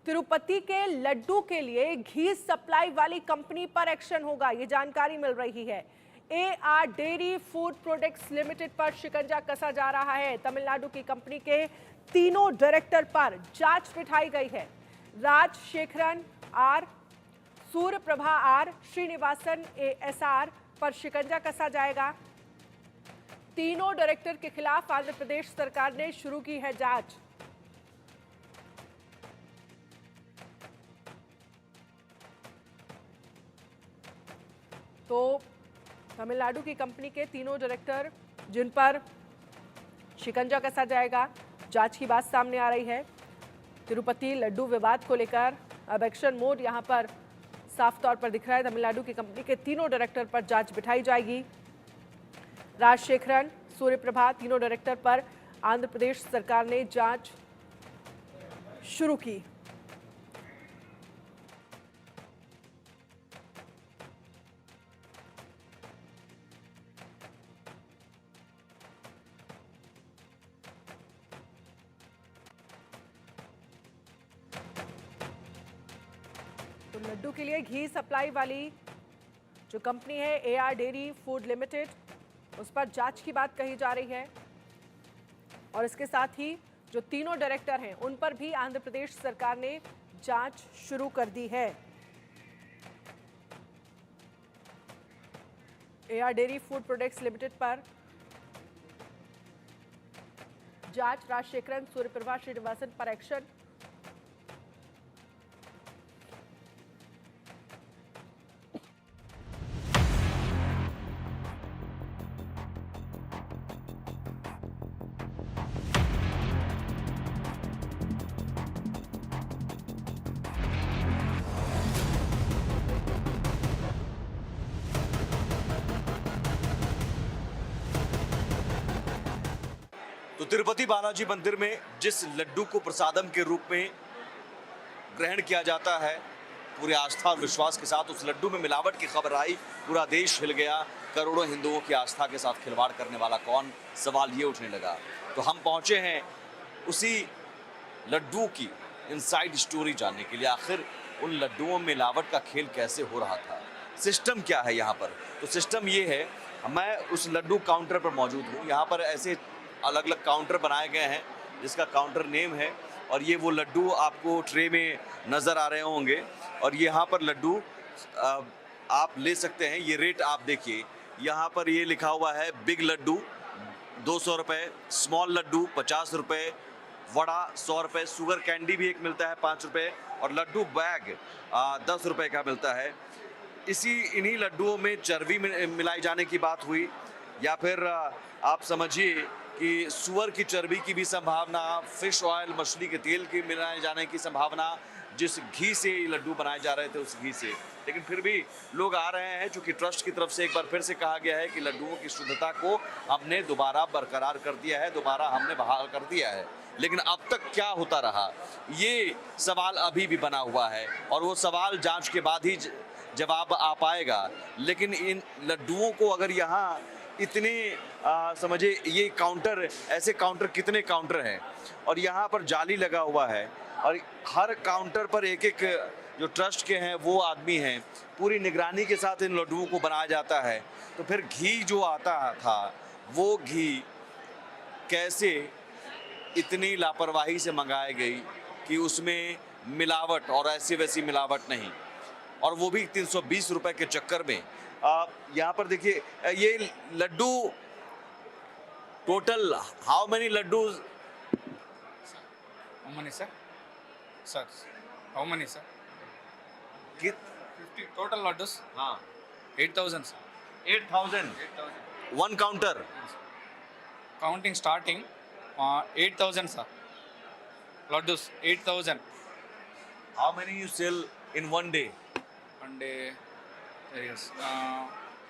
तिरुपति के लड्डू के लिए घी सप्लाई वाली कंपनी पर एक्शन होगा, ये जानकारी मिल रही है। AR dairy food products limited पर शिकंजा कसा जा रहा है। तमिलनाडु की कंपनी के तीनों डायरेक्टर पर जांच बिठाई गई है। Rajasekharan R, Suryaprabha R, Srinivasan ASR पर शिकंजा कसा जाएगा। तीनों डायरेक्टर के खिलाफ आंध्र प्रदेश सरकार ने शुरू की है जांच। तो तमिलनाडु की कंपनी के तीनों डायरेक्टर जिन पर शिकंजा कसा जाएगा, जांच की बात सामने आ रही है। तिरुपति लड्डू विवाद को लेकर अब एक्शन मोड यहां पर साफ तौर पर दिख रहा है। तमिलनाडु की कंपनी के तीनों डायरेक्टर पर जांच बिठाई जाएगी। राजशेखरन, सूर्यप्रभा, तीनों डायरेक्टर पर आंध्र प्रदेश सरकार ने जांच शुरू की। तो लड्डू के लिए घी सप्लाई वाली जो कंपनी है AR डेयरी फूड लिमिटेड, उस पर जांच की बात कही जा रही है। और इसके साथ ही जो तीनों डायरेक्टर हैं उन पर भी आंध्र प्रदेश सरकार ने जांच शुरू कर दी है। AR dairy food products limited पर जांच, राजशेखरन, सूर्यप्रभा, श्रीनिवासन पर एक्शन। तो तिरुपति बालाजी मंदिर में जिस लड्डू को प्रसादम के रूप में ग्रहण किया जाता है, पूरे आस्था और विश्वास के साथ उस लड्डू में मिलावट की खबर आई, पूरा देश हिल गया। करोड़ों हिंदुओं की आस्था के साथ खिलवाड़ करने वाला कौन, सवाल ये उठने लगा। तो हम पहुंचे हैं उसी लड्डू की इनसाइड स्टोरी जानने के लिए। आखिर उन लड्डुओं में मिलावट का खेल कैसे हो रहा था, सिस्टम क्या है यहाँ पर। तो सिस्टम ये है, मैं उस लड्डू काउंटर पर मौजूद हूँ। यहाँ पर ऐसे अलग अलग काउंटर बनाए गए हैं जिसका काउंटर नेम है, और ये वो लड्डू आपको ट्रे में नज़र आ रहे होंगे। और यहाँ पर लड्डू आप ले सकते हैं। ये रेट आप देखिए, यहाँ पर ये लिखा हुआ है बिग लड्डू 200 रुपये, स्मॉल लड्डू 50 रुपये, वड़ा 100 रुपये, शुगर कैंडी भी एक मिलता है 5 रुपये, और लड्डू बैग 10 रुपये का मिलता है। इन्हीं लड्डुओं में चर्बी मिलाई जाने की बात हुई, या फिर आप समझिए कि सुअर की चर्बी की भी संभावना, फिश ऑयल, मछली के तेल की मिलाए जाने की संभावना, जिस घी से ये लड्डू बनाए जा रहे थे उस घी से। लेकिन फिर भी लोग आ रहे हैं, चूँकि ट्रस्ट की तरफ से एक बार फिर से कहा गया है कि लड्डुओं की शुद्धता को हमने दोबारा बरकरार कर दिया है, दोबारा हमने बहाल कर दिया है। लेकिन अब तक क्या होता रहा, ये सवाल अभी भी बना हुआ है, और वो सवाल जांच के बाद ही जवाब आ पाएगा। लेकिन इन लड्डुओं को अगर यहाँ इतने समझे, ये काउंटर, ऐसे काउंटर कितने काउंटर हैं, और यहाँ पर जाली लगा हुआ है, और हर काउंटर पर एक एक जो ट्रस्ट के हैं वो आदमी हैं। पूरी निगरानी के साथ इन लड्डुओं को बनाया जाता है। तो फिर घी जो आता था, वो घी कैसे इतनी लापरवाही से मंगाई गई कि उसमें मिलावट, और ऐसी वैसी मिलावट नहीं, और वो भी 320 रुपए के चक्कर में। यहाँ पर देखिए, ये laddu total how many laddus? How many, sir? Sir, how many, sir? 50 total laddus. हाँ, 8,000, sir. 8,000 8,000. one counter. Counting starting 8,000, sir. Laddus 8,000. How many you sell in one day? And yes,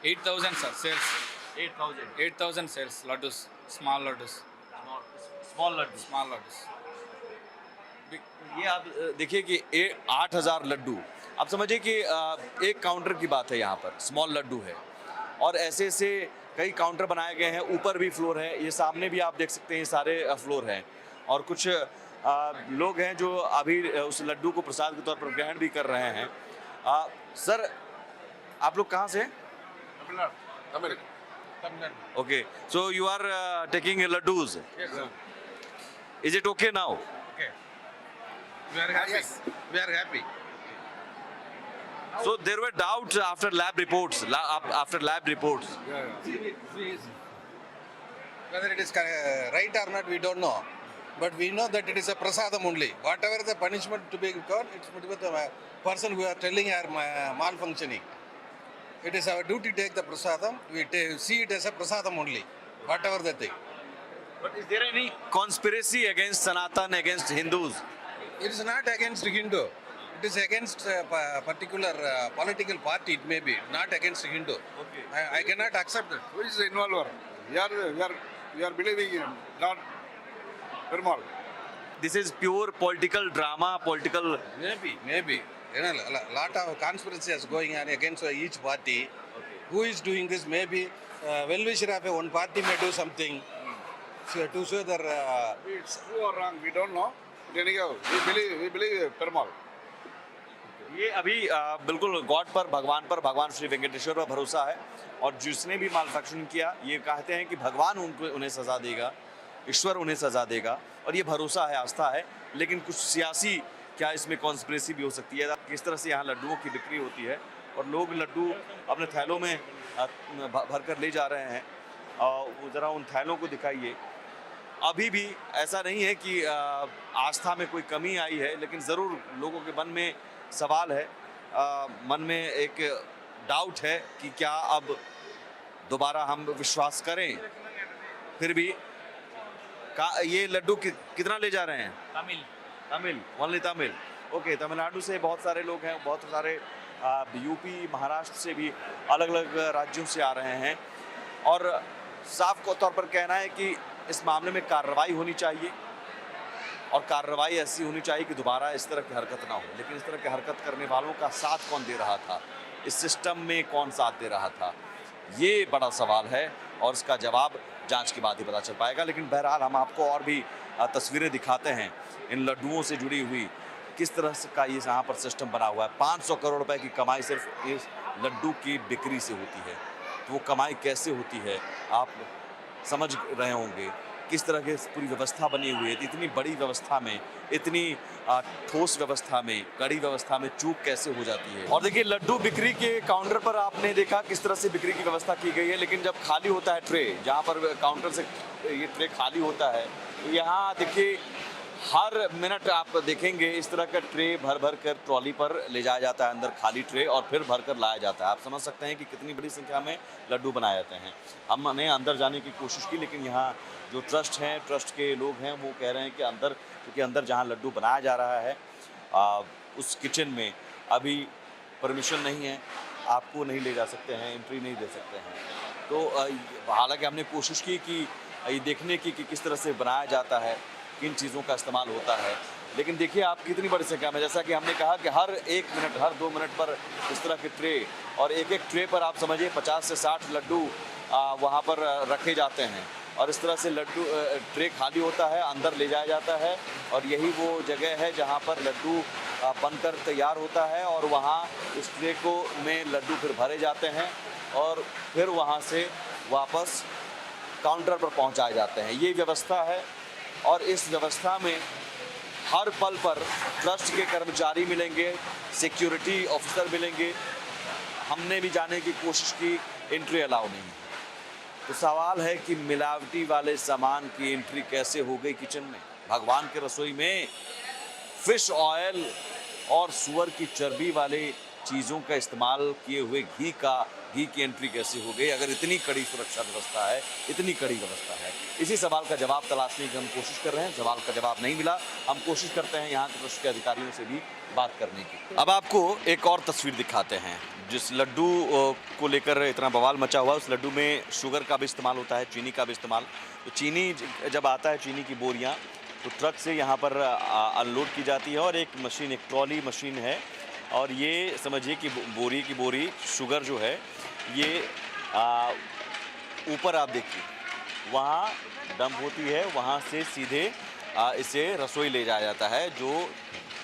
8,000, sir. Sales 8,000 8,000 sales. Laddus, small laddus, small Laddu. small laddus. ये आप देखिए कि 8,000 लड्डू, आप समझिए कि एक counter की बात है। यहाँ पर स्मॉल लड्डू है, और ऐसे से कई काउंटर बनाए गए हैं। ऊपर भी फ्लोर है, ये सामने भी आप देख सकते हैं, सारे फ्लोर हैं। और कुछ लोग हैं जो अभी उस लड्डू को प्रसाद के तौर पर ग्रहण भी कर रहे हैं। सर, आप लोग कहाँ से हैं? Okay, so you are taking laddus. Is it okay now? We are happy. Yes. We are happy. So there were doubts after lab reports. After lab reports. Whether it is right or not, we don't know. But we know that it is a prasadam only. Whatever the punishment to be got, it's with the person who are telling are malfunctioning. It is our duty to take the prasadam. We see it as a prasadam only. Whatever the thing. But is there any conspiracy against Sanatan, against Hindus? It is not against Hindu. It is against a particular political party. It may be not against Hindu. Okay. I cannot accept it. Who is the involver? We are believing in God Perumal. This is pure political drama, political. Maybe. You know, a lot of conspiracy is going on against each party. Okay. Who is doing this? Maybe well-wisher of one party may do something to show their. It's true or wrong, we don't know. But anyhow, we believe Perumal. ये अभी बिल्कुल God पर, भगवान श्री वेंकटेश्वर पर भरोसा है, और जिसने भी मालफंक्शन किया ये कहते हैं कि भगवान उन्हें सजा देगा, ईश्वर उन्हें सजा देगा, और ये भरोसा है, आस्था है। लेकिन कुछ सियासी क्या इसमें कॉन्स्पिरेसी भी हो सकती है। किस तरह से यहाँ लड्डुओं की बिक्री होती है और लोग लड्डू अपने थैलों में भर कर ले जा रहे हैं। वो ज़रा उन थैलों को दिखाइए। अभी भी ऐसा नहीं है कि आस्था में कोई कमी आई है, लेकिन ज़रूर लोगों के मन में सवाल है, मन में एक डाउट है कि क्या अब दोबारा हम विश्वास करें। फिर भी ये लड्डू कितना ले जा रहे हैं? तमिल, ओनली तमिल। ओके, तमिलनाडु से बहुत सारे लोग हैं, बहुत सारे यूपी, महाराष्ट्र से भी अलग अलग राज्यों से आ रहे हैं, और साफ तौर पर कहना है कि इस मामले में कार्रवाई होनी चाहिए, और कार्रवाई ऐसी होनी चाहिए कि दोबारा इस तरह की हरकत ना हो। लेकिन इस तरह की हरकत करने वालों का साथ कौन दे रहा था, इस सिस्टम में कौन साथ दे रहा था, ये बड़ा सवाल है, और इसका जवाब जांच के बाद ही पता चल पाएगा। लेकिन बहरहाल हम आपको और भी तस्वीरें दिखाते हैं इन लड्डुओं से जुड़ी हुई, किस तरह से का ये यहाँ पर सिस्टम बना हुआ है। 500 करोड़ रुपए की कमाई सिर्फ इस लड्डू की बिक्री से होती है। तो वो कमाई कैसे होती है आप समझ रहे होंगे, किस तरह की पूरी व्यवस्था बनी हुई है। इतनी बड़ी व्यवस्था में, इतनी ठोस व्यवस्था में, कड़ी व्यवस्था में चूक कैसे हो जाती है। और देखिए, लड्डू बिक्री के काउंटर पर आपने देखा किस तरह से बिक्री की व्यवस्था की गई है, लेकिन जब खाली होता है ट्रे, जहाँ पर काउंटर से ये ट्रे खाली होता है, तो यहाँ देखिए हर मिनट आप देखेंगे इस तरह का ट्रे भर भर कर ट्रॉली पर ले जाया जाता है, अंदर खाली ट्रे, और फिर भर कर लाया जाता है। आप समझ सकते हैं कि कितनी बड़ी संख्या में लड्डू बनाए जाते हैं। हमने अंदर जाने की कोशिश की, लेकिन यहाँ जो ट्रस्ट हैं, ट्रस्ट के लोग हैं, वो कह रहे हैं कि अंदर, क्योंकि अंदर जहाँ लड्डू बनाया जा रहा है उस किचन में अभी परमिशन नहीं है, आपको नहीं ले जा सकते हैं, एंट्री नहीं दे सकते हैं। तो हालांकि हमने कोशिश की कि ये देखने की कि किस तरह से बनाया जाता है, किन चीज़ों का इस्तेमाल होता है, लेकिन देखिए आप कितनी बड़ी संख्या में, जैसा कि हमने कहा कि हर 1 मिनट, हर 2 मिनट पर इस तरह के ट्रे, और एक एक ट्रे पर आप समझिए 50 से 60 लड्डू वहाँ पर रखे जाते हैं, और इस तरह से लड्डू ट्रे खाली होता है, अंदर ले जाया जाता है, और यही वो जगह है जहाँ पर लड्डू बनकर तैयार होता है, और वहाँ इस ट्रे को में लड्डू फिर भरे जाते हैं, और फिर वहाँ से वापस काउंटर पर पहुँचाए जाते हैं। ये व्यवस्था है, और इस व्यवस्था में हर पल पर ट्रस्ट के कर्मचारी मिलेंगे, सिक्योरिटी ऑफिसर मिलेंगे। हमने भी जाने की कोशिश की, एंट्री अलाउ नहीं है। तो सवाल है कि मिलावटी वाले सामान की एंट्री कैसे हो गई किचन में। भगवान के रसोई में फिश ऑयल और सुअर की चर्बी वाले चीज़ों का इस्तेमाल किए हुए घी की एंट्री कैसे हो गई, अगर इतनी कड़ी सुरक्षा व्यवस्था है, इतनी कड़ी व्यवस्था है। इसी सवाल का जवाब तलाशने की हम कोशिश कर रहे हैं। सवाल का जवाब नहीं मिला, हम कोशिश करते हैं यहाँ के ट्रस्ट के अधिकारियों से भी बात करने की। अब आपको एक और तस्वीर दिखाते हैं, जिस लड्डू को लेकर इतना बवाल मचा हुआ, उस लड्डू में शुगर का भी इस्तेमाल होता है, चीनी का भी इस्तेमाल। तो चीनी जब आता है, चीनी की बोरियाँ, तो ट्रक से यहाँ पर अनलोड की जाती है, और एक मशीन, एक ट्रॉली मशीन है, और ये समझिए कि बोरी की बोरी शुगर जो है, ये ऊपर आप देखिए वहाँ डंप होती है, वहाँ से सीधे इसे रसोई ले जाया जाता है, जो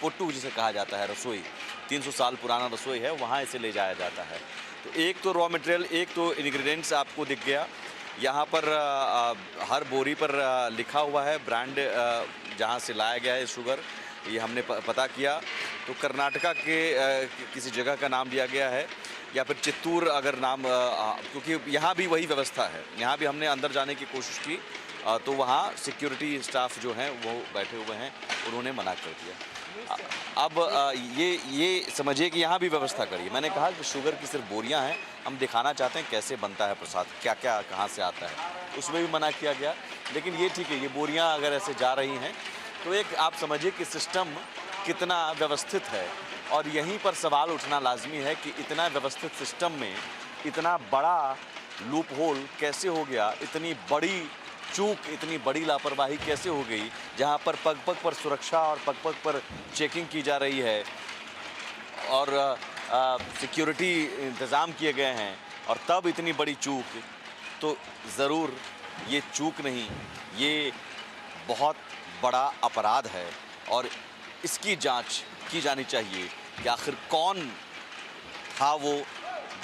पुट्टू जिसे कहा जाता है, रसोई 300 साल पुराना रसोई है, वहाँ इसे ले जाया जाता है। तो एक तो रॉ मटेरियल, एक तो इंग्रेडिएंट्स आपको दिख गया। यहाँ पर हर बोरी पर लिखा हुआ है ब्रांड जहाँ से लाया गया है शुगर, ये हमने पता किया। तो कर्नाटका के किसी जगह का नाम दिया गया है, या फिर चित्तूर अगर नाम, क्योंकि यहाँ भी वही व्यवस्था है। यहाँ भी हमने अंदर जाने की कोशिश की तो वहाँ सिक्योरिटी स्टाफ जो हैं वो बैठे हुए हैं, उन्होंने मना कर दिया। अब ये समझिए कि यहाँ भी व्यवस्था करिए। मैंने कहा कि शुगर की सिर्फ बोरियाँ हैं, हम दिखाना चाहते हैं कैसे बनता है प्रसाद, क्या क्या कहाँ से आता है, उसमें भी मना किया गया। लेकिन ये ठीक है, ये बोरियाँ अगर ऐसे जा रही हैं तो एक आप समझिए कि सिस्टम कितना व्यवस्थित है। और यहीं पर सवाल उठना लाजमी है कि इतना व्यवस्थित सिस्टम में इतना बड़ा लूप होल कैसे हो गया, इतनी बड़ी चूक, इतनी बड़ी लापरवाही कैसे हो गई, जहां पर पग पग पर सुरक्षा और पग पग पर चेकिंग की जा रही है और सिक्योरिटी इंतज़ाम किए गए हैं, और तब इतनी बड़ी चूक। तो ज़रूर ये चूक नहीं, ये बहुत बड़ा अपराध है और इसकी जांच की जानी चाहिए कि आखिर कौन था वो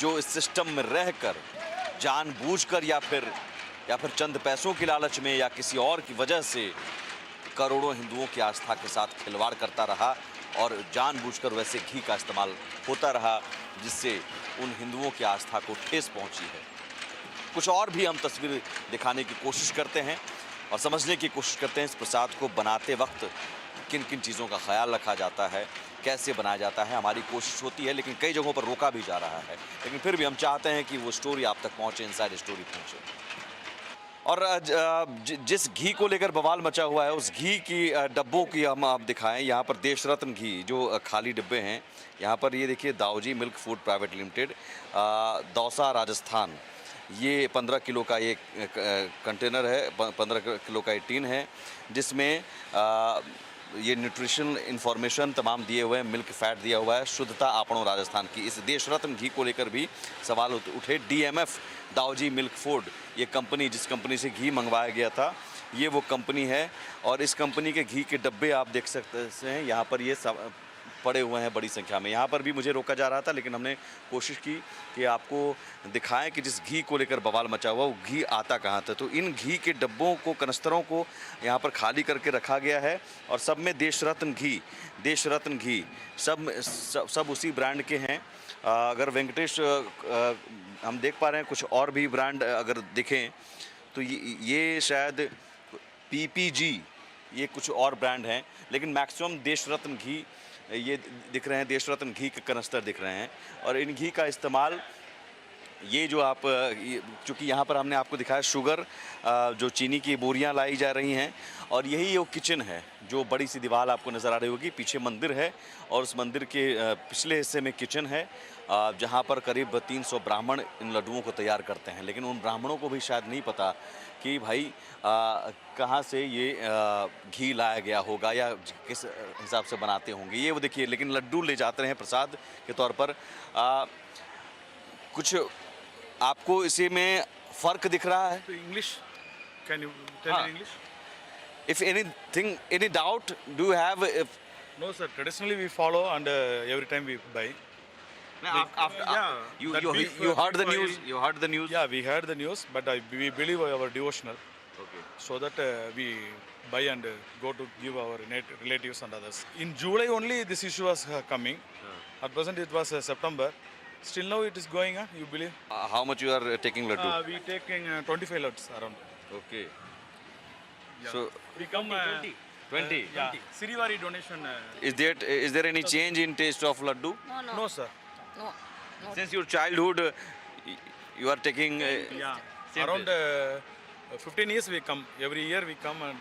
जो इस सिस्टम में रहकर जानबूझकर या फिर चंद पैसों की लालच में या किसी और की वजह से करोड़ों हिंदुओं की आस्था के साथ खिलवाड़ करता रहा और जानबूझकर वैसे घी का इस्तेमाल होता रहा, जिससे उन हिंदुओं की आस्था को ठेस पहुंची है। कुछ और भी हम तस्वीर दिखाने की कोशिश करते हैं और समझने की कोशिश करते हैं इस प्रसाद को बनाते वक्त किन किन चीज़ों का ख्याल रखा जाता है, कैसे बनाया जाता है। हमारी कोशिश होती है, लेकिन कई जगहों पर रोका भी जा रहा है, लेकिन फिर भी हम चाहते हैं कि वो स्टोरी आप तक पहुँचे, इनसाइड स्टोरी पहुँचे। और जिस घी को लेकर बवाल मचा हुआ है, उस घी की डब्बों की हम आप दिखाएं। यहाँ पर देश रत्न घी जो खाली डिब्बे हैं, यहाँ पर ये देखिए Dauji milk food private limited, Dausa Rajasthan, ये 15 किलो का ये कंटेनर है, 15 किलो का ये टीन है, जिसमें ये न्यूट्रिशनल इन्फॉर्मेशन तमाम दिए हुए हैं, मिल्क फैट दिया हुआ है, शुद्धता आपणों राजस्थान की। इस देश रत्न घी को लेकर भी सवाल उठे। DMF दाऊजी मिल्क फूड, ये कंपनी, जिस कंपनी से घी मंगवाया गया था, ये वो कंपनी है। और इस कंपनी के घी के डब्बे आप देख सकते हैं, यहाँ पर ये पड़े हुए हैं बड़ी संख्या में। यहाँ पर भी मुझे रोका जा रहा था, लेकिन हमने कोशिश की कि आपको दिखाएं कि जिस घी को लेकर बवाल मचा हुआ, वो घी आता कहाँ था। तो इन घी के डब्बों को, कनस्तरों को यहाँ पर खाली करके रखा गया है और सब में देश रत्न घी सब उसी ब्रांड के हैं। अगर वेंकटेश हम देख पा रहे हैं, कुछ और भी ब्रांड अगर दिखें तो ये शायद PPG, ये कुछ और ब्रांड हैं, लेकिन मैक्सिमम देश रत्न घी ये दिख रहे हैं, देश रत्न घी के कनस्तर दिख रहे हैं। और इन घी का इस्तेमाल, ये जो आप, चूँकि यहाँ पर हमने आपको दिखाया शुगर, जो चीनी की बोरियाँ लाई जा रही हैं, और यही वो किचन है, जो बड़ी सी दीवार आपको नज़र आ रही होगी, पीछे मंदिर है और उस मंदिर के पिछले हिस्से में किचन है, जहाँ पर करीब 300 ब्राह्मण इन लड्डुओं को तैयार करते हैं। लेकिन उन ब्राह्मणों को भी शायद नहीं पता कि भाई कहाँ से ये घी लाया गया होगा या किस हिसाब से बनाते होंगे। ये वो देखिए, लेकिन लड्डू ले जाते हैं प्रसाद के तौर पर। कुछ आपको इसी में फ़र्क दिख रहा है? English? Can you tell in English? If anything, any doubt, do you have? No, sir. Traditionally, we follow and every time we buy. You beef, heard the 55 news. You heard the news. Yeah, we heard the news, but we believe our devotional, Okay. so that we buy and go to give our relatives and others. In July only this issue was coming. At present it was September. Still now it is going. You believe? How much you are taking laddu? We taking 25 lots around. Okay. Yeah. So We come 20. Yeah. Sirivari donation. Is there any change in taste of laddu? No, sir. No. Since your childhood, you are taking. Yeah. Same Around 15 years we come. Every year we come and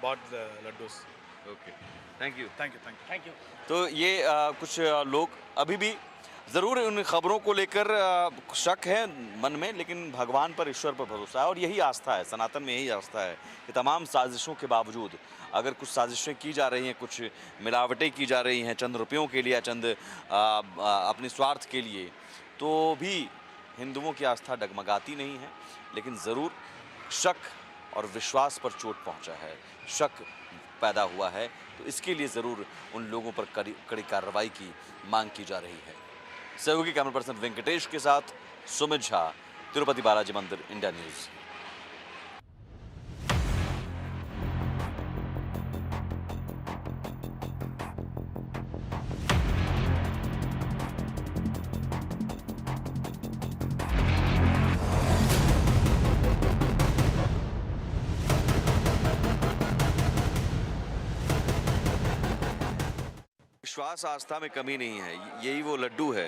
bought the laddus. Okay. Thank you. Thank you. Thank you. तो ये कुछ लोग अभी भी ज़रूर उन खबरों को लेकर शक है मन में, लेकिन भगवान पर, ईश्वर पर भरोसा है और यही आस्था है। सनातन में यही आस्था है कि तमाम साजिशों के बावजूद अगर कुछ साजिशें की जा रही हैं, कुछ मिलावटें की जा रही हैं चंद रुपयों के लिए या चंद अपने स्वार्थ के लिए, तो भी हिंदुओं की आस्था डगमगाती नहीं है। लेकिन ज़रूर शक और विश्वास पर चोट पहुंचा है। शक पैदा हुआ है, तो इसके लिए ज़रूर उन लोगों पर कड़ी कार्रवाई की मांग की जा रही है। सहयोगी कैमरा पर्सन वेंकटेश के साथ सुमित झा, तिरुपति बालाजी मंदिर, इंडिया न्यूज़। विश्वास आस्था में कमी नहीं है, यही वो लड्डू है।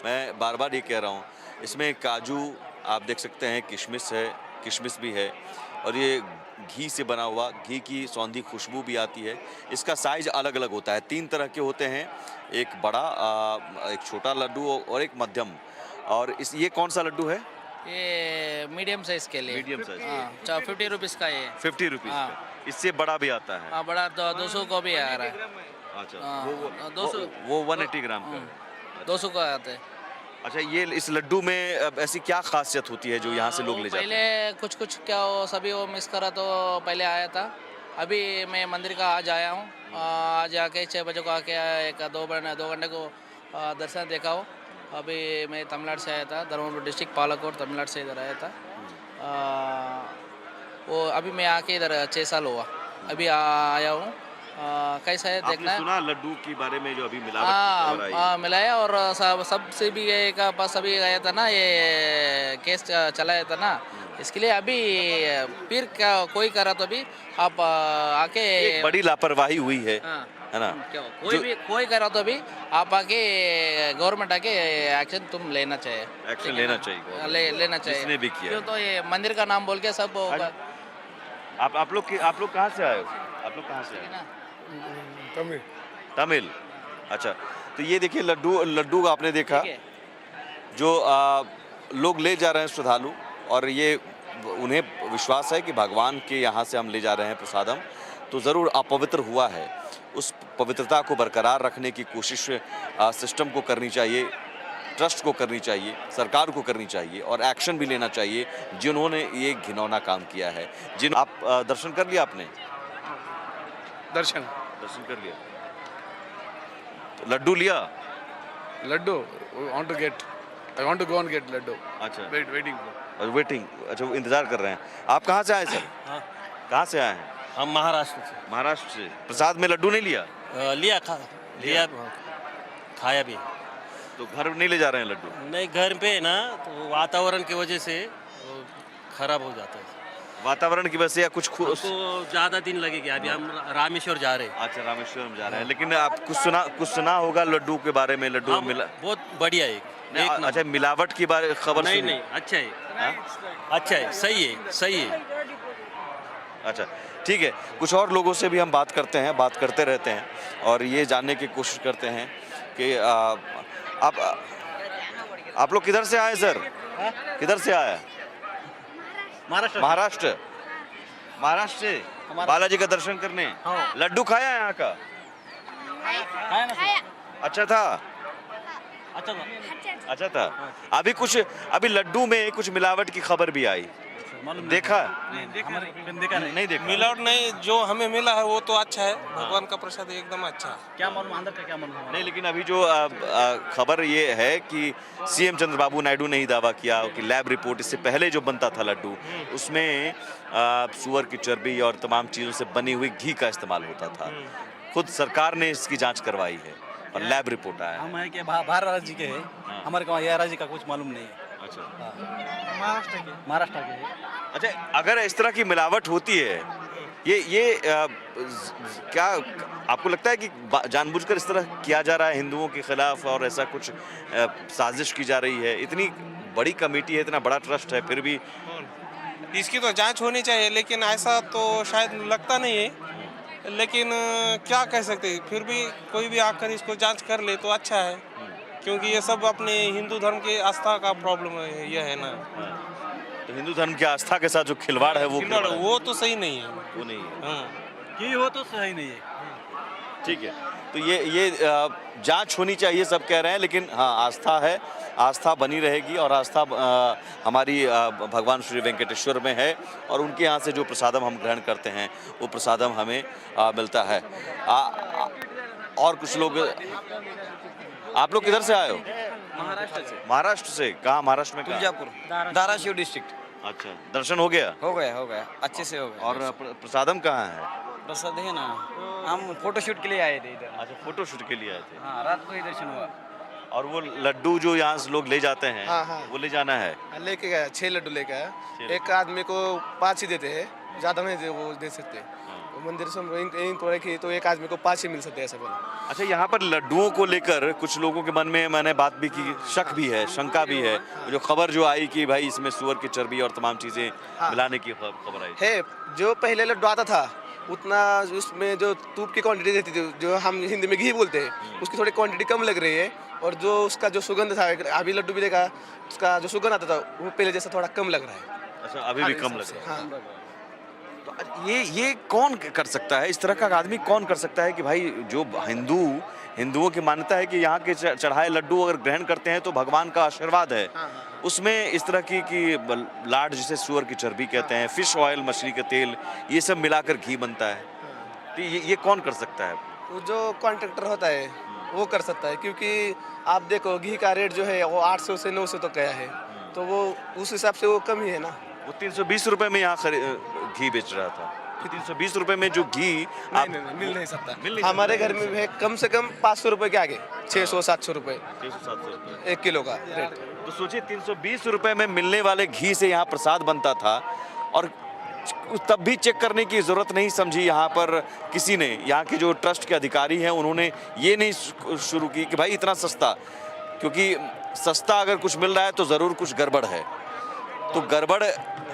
मैं बार बार ये कह रहा हूँ, इसमें काजू आप देख सकते हैं, किशमिश है, किशमिश भी है, और ये घी से बना हुआ, घी की सौंधी खुशबू भी आती है। इसका साइज अलग अलग होता है, 3 तरह के होते हैं, एक बड़ा, एक छोटा लड्डू और एक मध्यम। और ये कौन सा लड्डू है? ये मीडियम साइज के लिए। Medium size. हाँ, 50 रुपीज़ का ये। 50 रुपीज़ हाँ। का। इससे बड़ा भी आता है? हाँ, बड़ा 200 को भी आ रहा है। अच्छा, हाँ, वो 200 वो 180 ग्राम का है। 200 का आता है। अच्छा, ये इस लड्डू में अब ऐसी क्या खासियत होती है जो यहाँ से लोग ले जाते हैं? पहले कुछ क्या वो सभी वो मिस करा तो पहले आया था। अभी मैं मंदिर का आज आया हूँ। आज आके 6 बजे को आके 2 घंटे को दर्शन देखा हो। अभी मैं तमिलनाडु से आया था, धर्मपुर डिस्ट्रिक्ट पालकोट, तमिलनाडु से इधर आया था। वो अभी मैं आके इधर 6 साल हुआ, अभी आया हूँ। कैसा है देखना है। सुना लड्डू के बारे में जो अभी मिलावट की खबर आई? हाँ, मिलाया, और सबसे भी एक पास अभी गया था ना, ये केस चलाया था ना, इसके लिए अभी फिर क्या कोई करा तो अभी आप आके एक बड़ी लापरवाही हुई है, हाँ, है ना? क्यों कोई भी कोई करा तो अभी आप आके गवर्नमेंट आके एक्शन तुम लेना चाहिए। एक्शन लेना चाहिए, लेना चाहिए। जिसने भी किया। क्यों तो ये मंदिर का नाम बोल के सब होगा। आप लोग कहाँ से आए हो? आप लोग कहाँ से आए हो? तमिल। अच्छा, तो ये देखिए लड्डू आपने देखा, ठीक है। जो लोग ले जा रहे हैं श्रद्धालु, और ये उन्हें विश्वास है कि भगवान के यहाँ से हम ले जा रहे हैं प्रसादम, तो ज़रूर अपवित्र हुआ है। उस पवित्रता को बरकरार रखने की कोशिश सिस्टम को करनी चाहिए, ट्रस्ट को करनी चाहिए, सरकार को करनी चाहिए, और एक्शन भी लेना चाहिए जिन्होंने ये घिनौना काम किया है। आप दर्शन कर लिया आपने? दर्शन कर लिया। लड्डू लिया? Laddu want to get, I want to go and get laddu. अच्छा, वेटिंग वेटिंग। अच्छा, वो इंतजार कर रहे हैं। आप कहाँ से आए सर? हाँ, कहाँ से आए हैं? हम महाराष्ट्र से। महाराष्ट्र से। प्रसाद में लड्डू नहीं लिया? लिया खाया भी। तो घर नहीं ले जा रहे हैं लड्डू? नहीं, घर पे ना तो वातावरण की वजह से खराब हो जाता है। वातावरण की वजह से या कुछ तो ज़्यादा दिन लगेंगे। अभी हम रामेश्वर जा रहे हैं। अच्छा, रामेश्वरम जा रहे हैं, लेकिन आप कुछ सुना होगा लड्डू के बारे में? लड्डू मिला? बहुत बढ़िया है। अच्छा, मिलावट की बारे खबर नहीं सुनी? नहीं, अच्छा है, अच्छा है, सही है। अच्छा, ठीक है। कुछ और लोगों से भी हम बात करते रहते हैं, और ये जानने की कोशिश करते हैं कि आप लोग किधर से आए सर? किधर से आए? महाराष्ट्र से बालाजी का दर्शन करने। लड्डू खाया है यहाँ का? अच्छा था? अच्छा था। अभी लड्डू में कुछ मिलावट की खबर भी आई, देखा? नहीं देखा। मिलावट नहीं, जो हमें मिला है वो तो अच्छा है। भगवान का प्रसाद एकदम अच्छा है। क्या मालूम अंदर का, क्या मालूम नहीं, लेकिन अभी जो खबर ये है कि सीएम चंद्रबाबू नायडू ने ही दावा किया कि लैब रिपोर्ट इससे पहले जो बनता था लड्डू, उसमें सुअर की चर्बी और तमाम चीज़ों से बनी हुई घी का इस्तेमाल होता था। खुद सरकार ने इसकी जांच करवाई है और लैब रिपोर्ट आया है। हम है कि बाहर राज्य के हैं, हमारे को यह राज्य का कुछ मालूम नहीं है। अच्छा, महाराष्ट्र के हैं। अच्छा, अगर इस तरह की मिलावट होती है, ये क्या आपको लगता है कि जानबूझकर इस तरह किया जा रहा है हिंदुओं के खिलाफ, और ऐसा कुछ साजिश की जा रही है? इतनी बड़ी कमेटी है, इतना बड़ा ट्रस्ट है, फिर भी इसकी तो जांच होनी चाहिए, लेकिन ऐसा तो शायद लगता नहीं है। लेकिन क्या कह सकते हैं, फिर भी कोई भी आकर इसको जांच कर ले तो अच्छा है, क्योंकि ये सब अपने हिंदू धर्म के आस्था का प्रॉब्लम है, यह है ना। तो हिंदू धर्म की आस्था के साथ जो खिलवाड़ है वो तो सही नहीं है। वो नहीं है। हाँ, ये हो तो सही नहीं है। ठीक है, तो ये जांच होनी चाहिए सब कह रहे हैं, लेकिन हाँ आस्था है, आस्था बनी रहेगी और आस्था हमारी भगवान श्री वेंकटेश्वर में है और उनके यहाँ से जो प्रसादम हम ग्रहण करते हैं वो प्रसादम हमें मिलता है। और कुछ लोग, आप लोग किधर से आए हो? महाराष्ट्र से। महाराष्ट्र से? कहाँ महाराष्ट्र में? तुलजापुर, धाराशिव डिस्ट्रिक्ट। अच्छा, दर्शन हो गया? हो गया, अच्छे से हो गया। और प्रसादम कहाँ है? प्रसाद है ना, हम फोटोशूट के लिए आए थे इधर। अच्छा, फोटो शूट के लिए आए थे। हाँ, रात को ही दर्शन हुआ। और वो लड्डू जो यहाँ से लोग ले जाते हैं, हाँ। वो ले जाना है? लेके गया 6 लड्डू लेके आया। एक आदमी को 5 ही देते हैं, ज़्यादा नहीं वो दे सकते। मंदिर से रखी तो एक आदमी को 5 ही मिल सकते हैं ऐसा बोला। अच्छा, यहाँ पर लड्डुओं को लेकर कुछ लोगों के मन में मैंने बात भी की, शक भी है, शंका भी है। जो खबर जो आई कि भाई इसमें सुअर की चर्बी और तमाम चीज़ें मिलाने की खबर आई है। जो पहले लड्डू आता था उतना उसमें जो तूप की क्वांटिटी रहती थी, जो हम हिंदी में घी बोलते हैं, उसकी थोड़ी क्वांटिटी कम लग रही है। और जो उसका जो सुगंध था, अभी लड्डू भी देखा, उसका जो सुगंध आता था वो पहले जैसा थोड़ा कम लग रहा है। अच्छा, अभी भी कम लग रहा है। हाँ। तो ये कौन कर सकता है? इस तरह का आदमी कौन कर सकता है कि भाई जो हिंदुओं की मान्यता है कि यहाँ के चढ़ाए लड्डू अगर ग्रहण करते हैं तो भगवान का आशीर्वाद है, उसमें इस तरह की लाड जिसे सुअर की चर्बी कहते हैं, फिश ऑयल मछली का तेल, ये सब मिलाकर घी बनता है। तो ये कौन कर सकता है? वो जो कॉन्ट्रैक्टर होता है वो कर सकता है, क्योंकि आप देखो घी का रेट जो है वो 800 से 900 तक गया है, तो वो उस हिसाब से वो कम ही है ना। वो 320 रुपए में यहाँ घी बेच रहा था। 320 रुपए में जो घी नहीं, मिल नहीं सकता। हमारे घर में है कम से कम 500 रुपए के आगे, 600-700 रुपए 600-700 रुपए 1 किलो का रेट। तो सोचिए 320 रुपए में मिलने वाले घी से यहाँ प्रसाद बनता था, और तब भी चेक करने की ज़रूरत नहीं समझी यहाँ पर किसी ने। यहाँ के जो ट्रस्ट के अधिकारी हैं उन्होंने ये नहीं शुरू की कि भाई इतना सस्ता, क्योंकि सस्ता अगर कुछ मिल रहा है तो ज़रूर कुछ गड़बड़ है। तो गड़बड़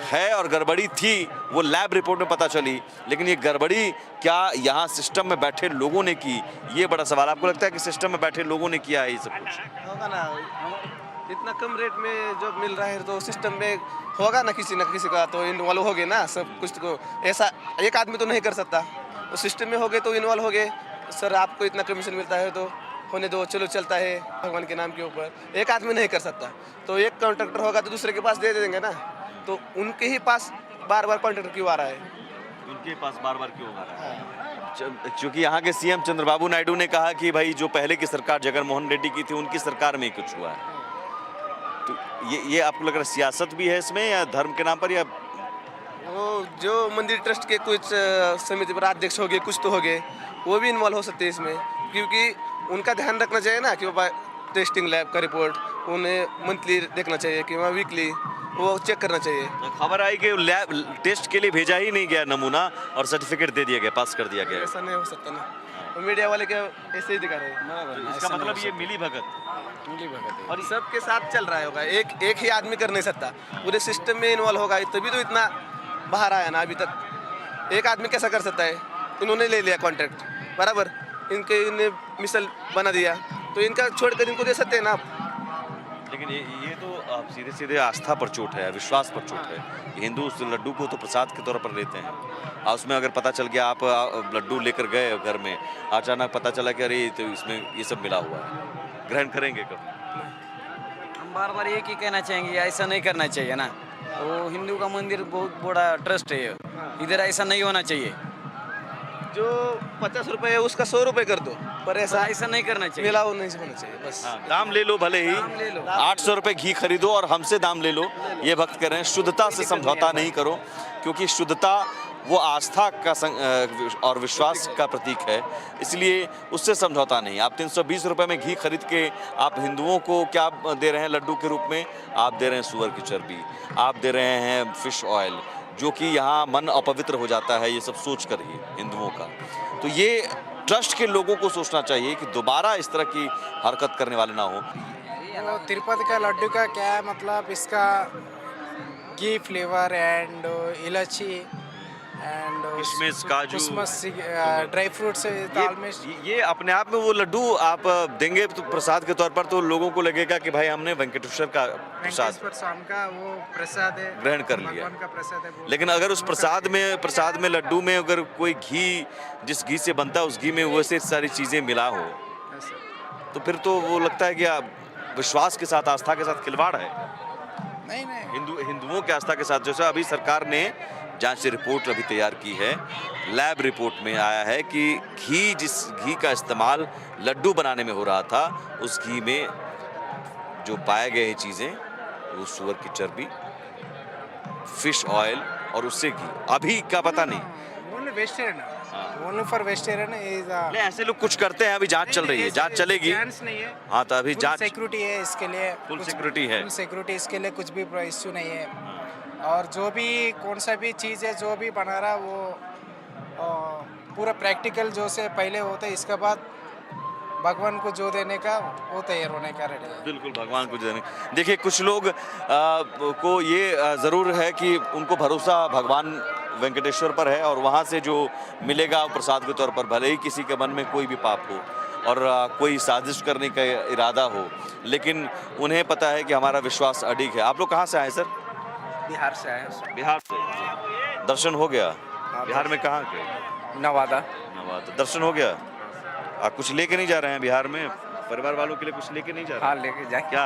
है और गड़बड़ी थी, वो लैब रिपोर्ट में पता चली, लेकिन ये गड़बड़ी क्या यहाँ सिस्टम में बैठे लोगों ने की, ये बड़ा सवाल। आपको लगता है कि सिस्टम में बैठे लोगों ने किया है ये सब कुछ? होगा ना, इतना कम रेट में जो मिल रहा है तो सिस्टम में होगा ना किसी का तो इन्वॉल्व हो गए ना सब कुछ। को ऐसा एक आदमी तो नहीं कर सकता, तो सिस्टम में हो गए तो इन्वॉल्व हो गए। सर आपको इतना कमीशन मिलता है तो होने दो, चलो चलता है भगवान के नाम के ऊपर। एक आदमी नहीं कर सकता, तो एक कॉन्ट्रैक्टर होगा तो दूसरे के पास दे देंगे ना, तो उनके ही पास बार बार कॉन्ट्रैक्टर क्यों आ रहा है? उनके पास बार बार क्यों आ रहा है? क्योंकि यहाँ के सीएम चंद्रबाबू नायडू ने कहा कि भाई जो पहले की सरकार जगनमोहन रेड्डी की थी उनकी सरकार में ही कुछ हुआ है। तो ये आपको लग रहा है सियासत भी है इसमें, या धर्म के नाम पर, या वो जो मंदिर ट्रस्ट के कुछ समिति पर अध्यक्ष हो गए, कुछ तो हो गए, वो भी इन्वॉल्व हो सकते हैं इसमें, क्योंकि उनका ध्यान रखना चाहिए ना कि वो टेस्टिंग लैब का रिपोर्ट उन्हें मंथली देखना चाहिए कि वहाँ वीकली वो चेक करना चाहिए। खबर आई कि लैब टेस्ट के लिए भेजा ही नहीं गया नमूना और सर्टिफिकेट दे दिया गया, पास कर दिया गया। ऐसा नहीं हो सकता ना, तो मीडिया वाले क्या ऐसे ही दिखा रहे हैं। इसका मतलब ये मिली भगत और सबके साथ चल रहा होगा, एक ही आदमी कर नहीं सकता, पूरे सिस्टम में इन्वॉल्व होगा तभी तो इतना बाहर आया ना। अभी तक एक आदमी कैसा कर सकता है? इन्होंने ले लिया कॉन्ट्रैक्ट बराबर, इन्हें मिसल बना दिया, तो इनका छोड़कर इनको दे सकते हैं ना आप। लेकिन ये तो आप सीधे सीधे आस्था पर चोट है, विश्वास पर चोट है। हिंदू उस लड्डू को तो प्रसाद के तौर पर लेते हैं, और उसमें अगर पता चल गया, आप लड्डू लेकर गए घर में, अचानक पता चला कि अरे तो इसमें ये सब मिला हुआ है, ग्रहण करेंगे कभी? हम बार बार एक ही कहना चाहेंगे, ऐसा नहीं करना चाहिए ना। वो हिंदू का मंदिर बहुत बड़ा ट्रस्ट है, इधर ऐसा नहीं होना चाहिए। जो 50 रुपए है उसका 100 रुपए कर दो, पर ऐसा नहीं करना चाहिए, मिलाव नहीं होना चाहिए। बस दाम ले लो, भले ही 800 रुपए घी खरीदो और हमसे दाम ले लो, ये भक्त कह रहे हैं। शुद्धता से समझौता नहीं करो, क्योंकि शुद्धता वो आस्था का और विश्वास का प्रतीक है, इसलिए उससे समझौता नहीं। आप 320 रुपए में घी खरीद के आप हिंदुओं को क्या दे रहे हैं लड्डू के रूप में? आप दे रहे हैं सुअर की चर्बी, आप दे रहे हैं फिश ऑयल, जो कि यहाँ मन अपवित्र हो जाता है ये सब सोच कर ही हिंदुओं का। तो ये ट्रस्ट के लोगों को सोचना चाहिए कि दोबारा इस तरह की हरकत करने वाले ना हो। तो तिरुपति का लड्डू का क्या है मतलब, इसका घी फ्लेवर एंड इलायची एंड किशमिश, काजू, ड्राई फ्रूट से दाल में ये अपने आप में वो लड्डू आप देंगे तो प्रसाद के तौर पर, तो लोगों को लगेगा कि भाई हमने वेंकटेश्वर का प्रसाद वेंकटेश्वर स्वामी का वो प्रसाद है, ग्रहण कर लिया। भगवान का प्रसाद है वो। लेकिन अगर उस प्रसाद में लड्डू में अगर कोई घी, जिस घी से बनता है उस घी में वैसे सारी चीजें मिला हो, तो फिर तो वो लगता है कि विश्वास के साथ, आस्था के साथ खिलवाड़ है। नहीं हिंदुओं के आस्था के साथ। जैसे अभी सरकार ने जांच रिपोर्ट अभी तैयार की है, लैब रिपोर्ट में आया है कि जिस घी का इस्तेमाल लड्डू बनाने में हो रहा था, उस घी में जो पाए गए चीजें, वो सुअर की चर्बी, फिश ऑयल और उससे घी, अभी का पता नहीं। Only vegetarian, only for vegetarian is नहीं, ऐसे लोग कुछ करते हैं। अभी जांच चल रही है, जांच चलेगी। नहीं है। हाँ, तो अभी जांच, सिक्योरिटी है इसके लिए, फुल सिक्योरिटी है। फुल सिक्योरिटी, इसके लिए कुछ भी इश्यू नहीं है। और जो भी कौन सा भी चीज़ है जो भी बना रहा वो पूरा प्रैक्टिकल जो से पहले होता है, इसके बाद भगवान को जो देने का वो तैयार होने का रेडी है। बिल्कुल, भगवान को देने। देखिए, कुछ लोग को ये ज़रूर है कि उनको भरोसा भगवान वेंकटेश्वर पर है, और वहाँ से जो मिलेगा प्रसाद के तौर पर, भले ही किसी के मन में कोई भी पाप हो और कोई साजिश करने का इरादा हो, लेकिन उन्हें पता है कि हमारा विश्वास अडिग है। आप लोग कहाँ से आए सर? बिहार से आए हैं। बिहार से। दर्शन हो गया? बिहार में कहाँ के? नवादा। दर्शन हो गया? आप कुछ लेके नहीं जा रहे हैं बिहार में? परिवार वालों के लिए कुछ लेके नहीं जा रहे? हाँ, लेके जाएंगे। क्या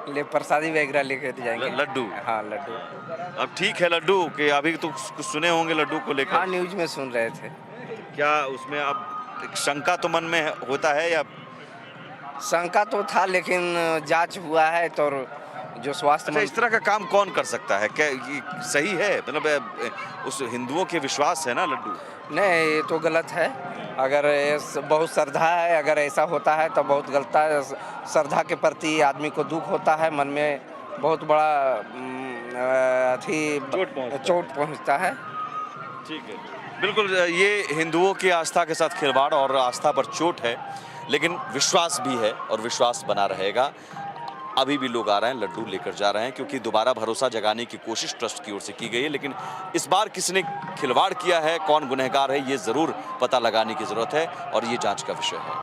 ले प्रसादी वगैरह लेके जाएंगे। लड्डू? हाँ, लड्डू। अब ठीक है लड्डू कि अभी तो कुछ सुने होंगे लड्डू को लेकर? हाँ, न्यूज में सुन रहे थे। क्या उसमें अब एक शंका तो मन में होता है, या शंका तो था, लेकिन जांच हुआ है तो जो स्वास्थ्य अच्छा, इस तरह का काम कौन कर सकता है? क्या ये सही है? मतलब उस हिंदुओं के विश्वास है ना लड्डू? नहीं, ये तो गलत है। अगर बहुत श्रद्धा है, अगर ऐसा होता है तो बहुत गलत है। श्रद्धा के प्रति आदमी को दुख होता है, मन में बहुत बड़ा चोट पहुंचता है। ठीक है, बिल्कुल। ये हिंदुओं की आस्था के साथ खिलवाड़ और आस्था पर चोट है, लेकिन विश्वास भी है और विश्वास बना रहेगा। अभी भी लोग आ रहे हैं, लड्डू लेकर जा रहे हैं, क्योंकि दोबारा भरोसा जगाने की कोशिश ट्रस्ट की ओर से की गई है। लेकिन इस बार किसने खिलवाड़ किया है, कौन गुनहगार है, ये ज़रूर पता लगाने की ज़रूरत है, और ये जांच का विषय है।